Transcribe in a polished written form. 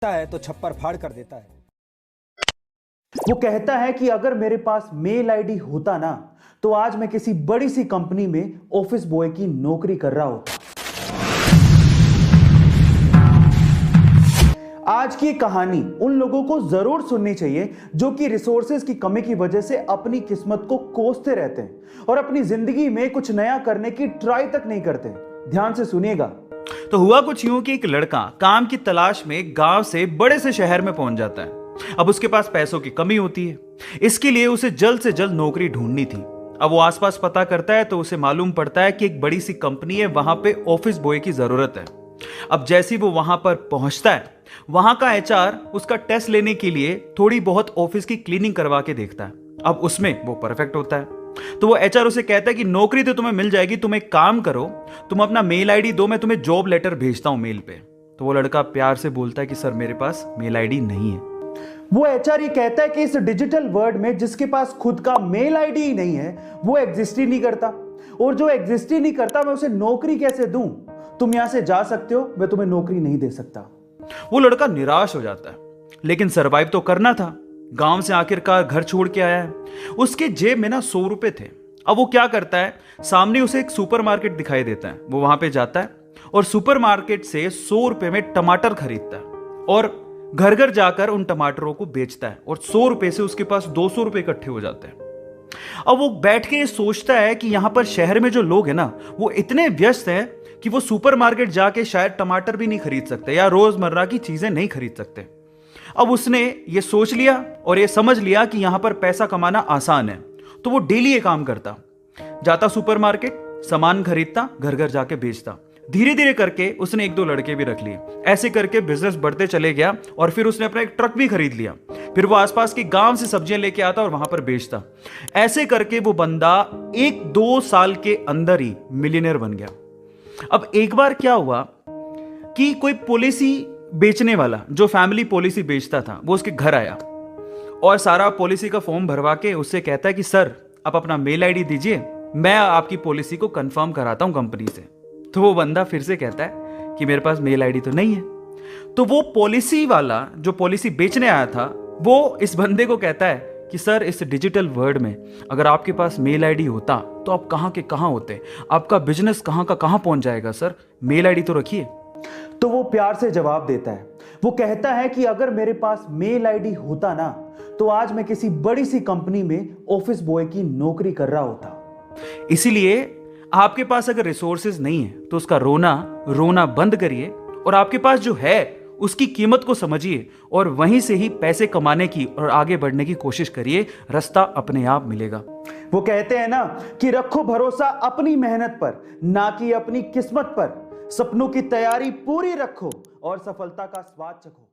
है तो छप्पर फाड़ कर देता है। वो कहता है कि अगर मेरे पास मेल आईडी होता ना तो आज मैं किसी बड़ी सी कंपनी में ऑफिस बॉय की नौकरी कर रहा होता। आज की कहानी उन लोगों को जरूर सुननी चाहिए जो कि रिसोर्सेज की कमी की वजह से अपनी किस्मत को कोसते रहते हैं और अपनी जिंदगी में कुछ नया करने की ट्राई तक नहीं करते। ध्यान से सुनिएगा। तो हुआ कुछ यूं कि एक लड़का काम की तलाश में गांव से बड़े से शहर में पहुंच जाता है। अब उसके पास पैसों की कमी होती है, इसके लिए उसे जल्द से जल्द नौकरी ढूंढनी थी। अब वो आसपास पता करता है तो उसे मालूम पड़ता है कि एक बड़ी सी कंपनी है, वहां पे ऑफिस बॉय की जरूरत है। अब जैसे ही वो वहां पर पहुंचता है, वहां का एचआर उसका टेस्ट लेने के लिए थोड़ी बहुत ऑफिस की क्लीनिंग करवा के देखता है। अब उसमें वो परफेक्ट होता है तो वो एचआर उसे कहता है कि नौकरी तो तुम्हें मिल जाएगी, तुम एक काम करो, तुम अपना मेल आईडी दो, मैं तुम्हें जॉब लेटर भेजता हूं मेल पे। तो वो लड़का प्यार से बोलता है कि सर मेरे पास मेल आईडी नहीं है। वो एचआर ये कहता है कि इस डिजिटल वर्ल्ड में जिसके पास खुद का मेल आईडी ही नहीं है वो एग्जिस्ट ही नहीं करता, और जो एग्जिस्ट ही नहीं करता मैं उसे नौकरी कैसे दूं? तुम यहां से जा सकते हो, मैं तुम्हें नौकरी नहीं दे सकता। वो लड़का निराश हो जाता है, लेकिन सरवाइव तो करना था। गांव से आखिरकार घर छोड़ के आया है, उसके जेब में ना 100 रुपए थे। अब वो क्या करता है, सामने उसे एक सुपरमार्केट दिखाई देता है, वो वहां पे जाता है और सुपरमार्केट से 100 रुपए में टमाटर खरीदता है और घर घर जाकर उन टमाटरों को बेचता है और 100 रुपए से उसके पास 200 रुपए इकट्ठे हो जाते हैं। अब वो बैठ के सोचता है कि यहां पर शहर में जो लोग हैं ना वो इतने व्यस्त हैं कि वो सुपरमार्केट जाके शायद टमाटर भी नहीं खरीद सकते या रोजमर्रा की चीजें नहीं खरीद सकते। अब उसने ये सोच लिया और ये समझ लिया कि यहां पर पैसा कमाना आसान है, तो वो डेली ये काम करता, जाता सुपरमार्केट, सामान खरीदता, घर घर जाके बेचता। धीरे धीरे करके उसने 1-2 लड़के भी रख लिए। ऐसे करके बिजनेस बढ़ते चले गया और फिर उसने अपना एक ट्रक भी खरीद लिया। फिर वो आसपास के गांव से सब्जियां लेके आता और वहां पर बेचता। ऐसे करके वो बंदा 1-2 साल के अंदर ही मिलियनेयर बन गया। अब एक बार क्या हुआ कि कोई पॉलिसी बेचने वाला जो फैमिली पॉलिसी बेचता था वो उसके घर आया और सारा पॉलिसी का फॉर्म भरवा के उससे कहता है कि सर आप अपना मेल आईडी दीजिए, मैं आपकी पॉलिसी को कंफर्म कराता हूं कंपनी से। तो वो बंदा फिर से कहता है कि मेरे पास मेल आईडी तो नहीं है। तो वो पॉलिसी वाला जो पॉलिसी बेचने आया था वो इस बंदे को कहता है कि सर इस डिजिटल वर्ल्ड में अगर आपके पास मेल आईडी होता तो आप कहां के कहां होते, आपका बिजनेस कहां का कहां पहुंच जाएगा, सर मेल आईडी तो रखिए। तो वो प्यार से जवाब देता है, वो कहता है कि अगर मेरे पास मेल आईडी होता ना तो आज मैं किसी बड़ी सी कंपनी में ऑफिस बॉय की नौकरी कर रहा होता। इसीलिए आपके पास अगर रिसोर्सेज नहीं है तो उसका रोना बंद करिए और आपके पास जो है उसकी कीमत को समझिए और वहीं से ही पैसे कमाने की और आगे बढ़ने की कोशिश करिए, रास्ता अपने आप मिलेगा। वो कहते हैं ना कि रखो भरोसा अपनी मेहनत पर, ना कि अपनी किस्मत पर। सपनों की तैयारी पूरी रखो और सफलता का स्वाद चखो।